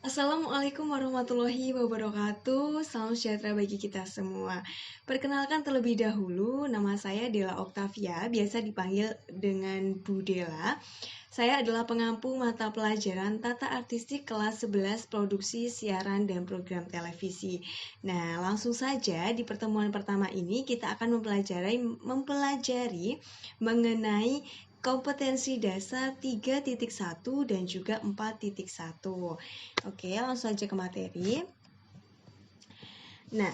Assalamualaikum warahmatullahi wabarakatuh. Salam sejahtera bagi kita semua. Perkenalkan terlebih dahulu, nama saya Dela Oktavia, biasa dipanggil dengan Bu Dela. Saya adalah pengampu mata pelajaran Tata Artistik kelas 11 Produksi Siaran dan Program Televisi. Nah, langsung saja di pertemuan pertama ini kita akan mempelajari mengenai kompetensi dasar 3.1 dan juga 4.1. Oke, langsung saja ke materi. Nah,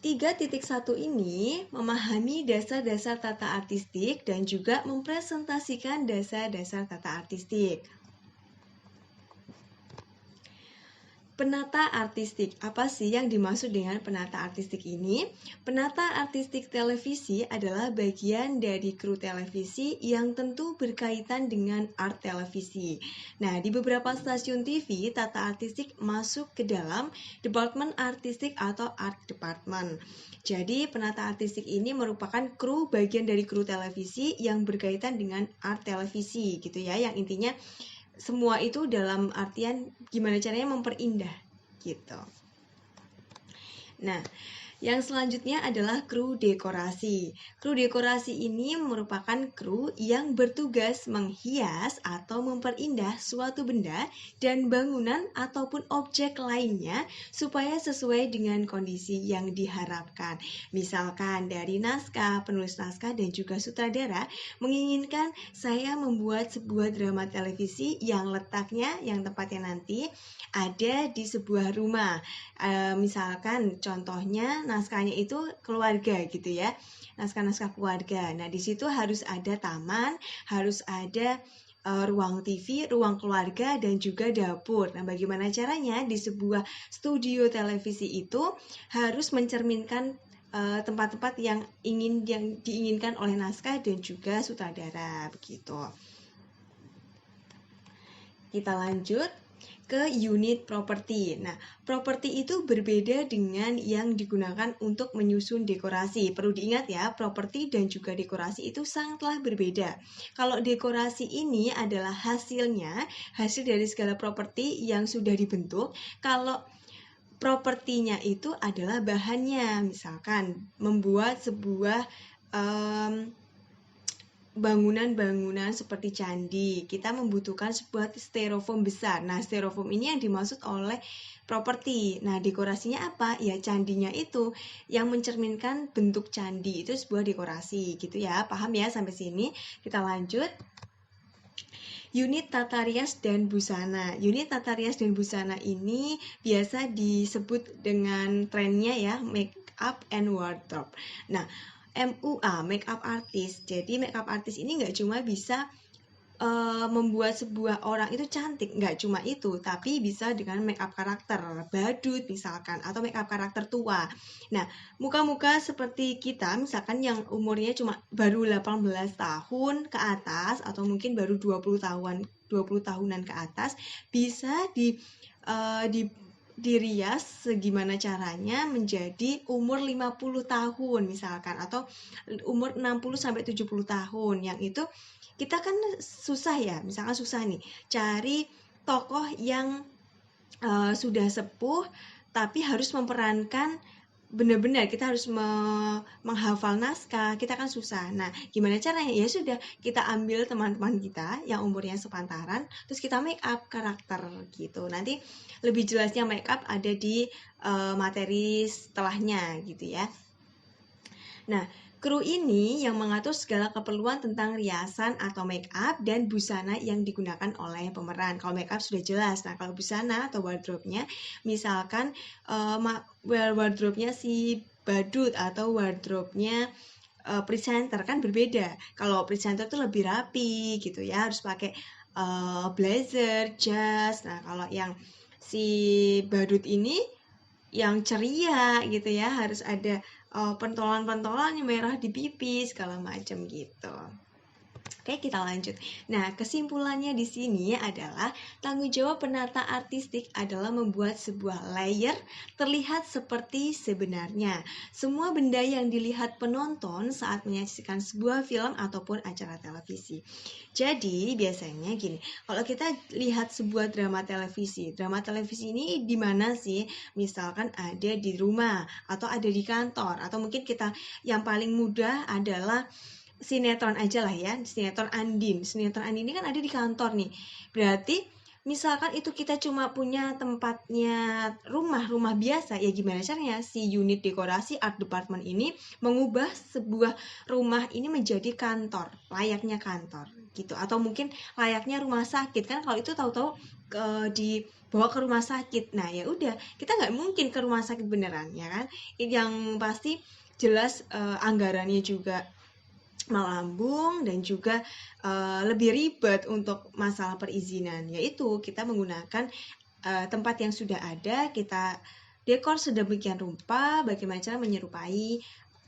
3.1 ini memahami dasar-dasar tata artistik dan juga mempresentasikan dasar-dasar tata artistik. Penata artistik. Apa sih yang dimaksud dengan penata artistik ini? Penata artistik televisi adalah bagian dari kru televisi yang tentu berkaitan dengan art televisi. Nah, di beberapa stasiun TV, tata artistik masuk ke dalam departemen artistik atau art department. Jadi, penata artistik ini merupakan kru bagian dari kru televisi yang berkaitan dengan art televisi gitu ya, yang intinya semua itu dalam artian gimana caranya memperindah gitu. Nah, yang selanjutnya adalah kru dekorasi. Kru dekorasi ini merupakan kru yang bertugas menghias atau memperindah suatu benda dan bangunan ataupun objek lainnya supaya sesuai dengan kondisi yang diharapkan. Misalkan dari naskah, penulis naskah dan juga sutradara menginginkan saya membuat sebuah drama televisi yang letaknya, yang tepatnya nanti ada di sebuah rumah. Misalkan contohnya naskahnya itu keluarga gitu ya, naskah-naskah keluarga. Nah, di situ harus ada taman, harus ada ruang TV, ruang keluarga, dan juga dapur. Nah, bagaimana caranya di sebuah studio televisi itu harus mencerminkan tempat-tempat yang diinginkan oleh naskah dan juga sutradara begitu. Kita lanjut ke unit properti. Nah, properti itu berbeda dengan yang digunakan untuk menyusun dekorasi. Perlu diingat ya, properti dan juga dekorasi itu sangatlah berbeda. Kalau dekorasi ini adalah hasil dari segala properti yang sudah dibentuk. Kalau propertinya itu adalah bahannya, misalkan membuat sebuah bangunan-bangunan seperti candi, kita membutuhkan sebuah styrofoam besar. Nah, styrofoam ini yang dimaksud oleh properti. Nah, dekorasinya apa? Ya, candinya itu yang mencerminkan bentuk candi itu sebuah dekorasi gitu ya. Paham ya sampai sini? Kita lanjut. Unit tata rias dan busana. Unit tata rias dan busana ini biasa disebut dengan trennya ya, make up and wardrobe. Nah, MUA, makeup artist. Jadi makeup artist ini nggak cuma bisa membuat sebuah orang itu cantik, nggak cuma itu, tapi bisa dengan makeup karakter, badut misalkan, atau makeup karakter tua. Nah, muka-muka seperti kita, misalkan yang umurnya cuma baru 18 tahun ke atas, atau mungkin baru 20 tahunan ke atas, bisa dirias segimana caranya menjadi umur 50 tahun misalkan, atau umur 60 sampai 70 tahun. Yang itu kita kan susah ya, misalkan susah nih cari tokoh yang sudah sepuh tapi harus memerankan benar-benar, kita harus menghafal naskah, kita kan susah. Nah, gimana caranya? Ya sudah, kita ambil teman-teman kita yang umurnya sepantaran, terus kita make up karakter gitu. Nanti lebih jelasnya make up ada di materi setelahnya gitu ya. Nah, kru ini yang mengatur segala keperluan tentang riasan atau make up dan busana yang digunakan oleh pemeran. Kalau make up sudah jelas. Nah, kalau busana atau wardrobe-nya, misalkan wardrobe-nya si badut atau wardrobe-nya presenter kan berbeda. Kalau presenter tuh lebih rapi gitu ya, harus pakai blazer, jas. Nah, kalau yang si badut ini yang ceria gitu ya, harus ada pentolan-pentolannya merah di pipi segala macam gitu. Oke, kita lanjut. Nah, kesimpulannya di sini adalah tanggung jawab penata artistik adalah membuat sebuah layer terlihat seperti sebenarnya. Semua benda yang dilihat penonton saat menyaksikan sebuah film ataupun acara televisi. Jadi, biasanya gini, kalau kita lihat sebuah drama televisi ini di mana sih? Misalkan ada di rumah atau ada di kantor atau mungkin kita yang paling mudah adalah sinetron aja lah ya, sinetron Andin ini kan ada di kantor nih, berarti misalkan itu kita cuma punya tempatnya rumah biasa, ya gimana caranya si unit dekorasi art department ini mengubah sebuah rumah ini menjadi kantor, layaknya kantor gitu, atau mungkin layaknya rumah sakit kan, kalau itu tahu-tahu dibawa ke rumah sakit, nah ya udah kita nggak mungkin ke rumah sakit beneran ya kan, yang pasti jelas anggarannya juga melambung dan juga lebih ribet untuk masalah perizinan, yaitu kita menggunakan tempat yang sudah ada, kita dekor sedemikian rupa bagaimana cara menyerupai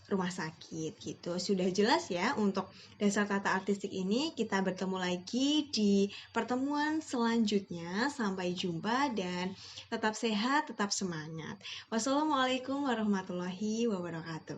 rumah sakit gitu. Sudah jelas ya untuk dasar tata artistik ini. Kita bertemu lagi di pertemuan selanjutnya. Sampai jumpa dan tetap sehat, tetap semangat. Wassalamualaikum warahmatullahi wabarakatuh.